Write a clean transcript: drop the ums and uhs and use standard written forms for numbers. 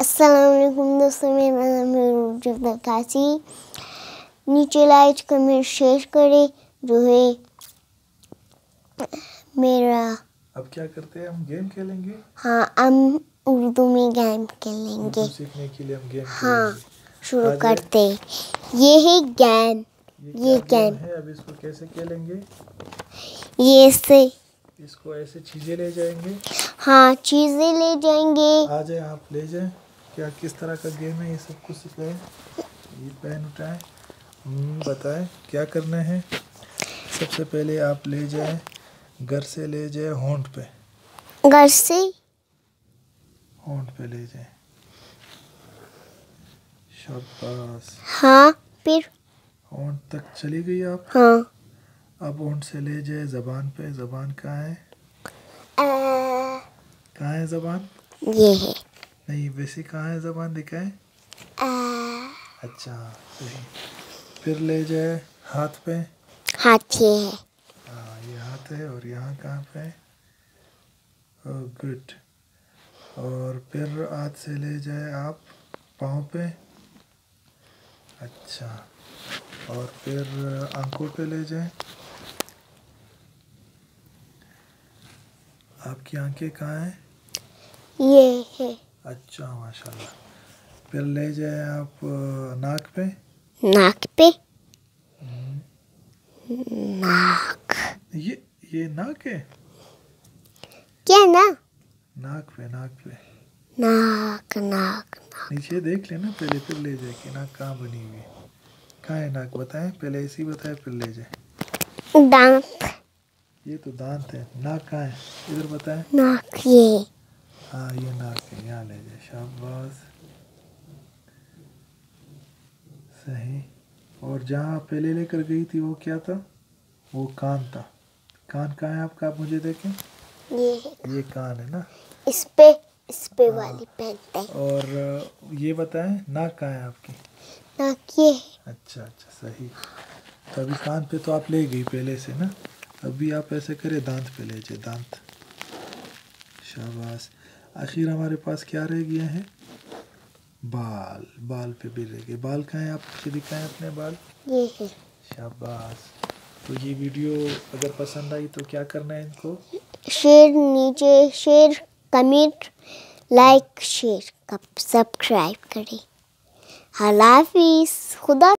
अस्सलाम वालेकुम दोस्तों, मेरा नाम है रूजब नकासी। नीचे लाइक कमेंट शेयर करें जो है मेरा। अब क्या करते हैं, हम गेम खेलेंगे। हाँ, हम उर्दू में गेम खेलेंगे। उर्दू सीखने के लिए हम गेम हाँ, खेलेंगे। शुरू करते हैं। ये है गेम। ये गेम है। अब इसको कैसे खेलेंगे? ये से इसको ऐसे चीजें ले जाएंगे। हाँ, चीजें ले जाएंगे। आ जाए, आप ले जाए। क्या किस तरह का गेम है, ये सब कुछ सिखाए। ये पेन उठाए, बताएं क्या करना है। सबसे पहले आप ले जाए, घर से ले जाए होंठ पे। घर से होंठ पे ले जाए। शाबाश। हाँ, फिर होंठ तक चली गई आप। हाँ। अब होंठ से ले जाए जबान पे। जबान कहाँ है? कहाँ है जबान? ये है। नहीं, वैसे कहाँ है जबान, दिखाए। अच्छा, सही। फिर ले जाए हाथ पे। हाथ ये है। हाँ, ये हाथ है। और यहाँ कहाँ पे? Oh good. और फिर हाथ से ले जाए आप पाँव पे। अच्छा, और फिर आंखों पे ले जाए। आपकी आंखें कहाँ हैं? ये है। अच्छा, माशाल्लाह। फिर ले जाए आप नाक पे। नाक पे। नाक। ये नाक है। क्या ना? नाक पे, नाक पे। नाक नाक नाक। नीचे देख लेना पहले, फिर ले जाए कि नाक कहाँ बनी हुई है। कहाँ है नाक, बताएं पहले। ऐसे ही बताए, फिर ले जाए। दांत। ये तो दांत है। नाक कहाँ है, इधर बताएं। नाक ये। हाँ, ये नाक है, यहाँ ले जाए। शाबाश, सही। और जहाँ पहले लेकर गई थी वो क्या था? वो कान था। कान कहाँ है आपका, आप मुझे देखें। ये कान है ना। इस पे वाली पहनते हैं। और ये बताएं, नाक कहाँ है आपकी? नाक ये है। अच्छा अच्छा, सही। तो अभी कान पे तो आप ले गई पहले से ना। अभी आप ऐसे करें, दांत पे ले जाए, दांत। शाबाश। आखिर हमारे पास क्या रह गया है? बाल। बाल पे भी रह गए। बाल कहाँ है, आप मुझे दिखाएं अपने बाल। ये है। शाबाश। तो ये वीडियो अगर पसंद आई तो क्या करना है इनको? शेयर, नीचे share, comment, like, share, subscribe करें। अल्लाह हाफिज़। खुदा।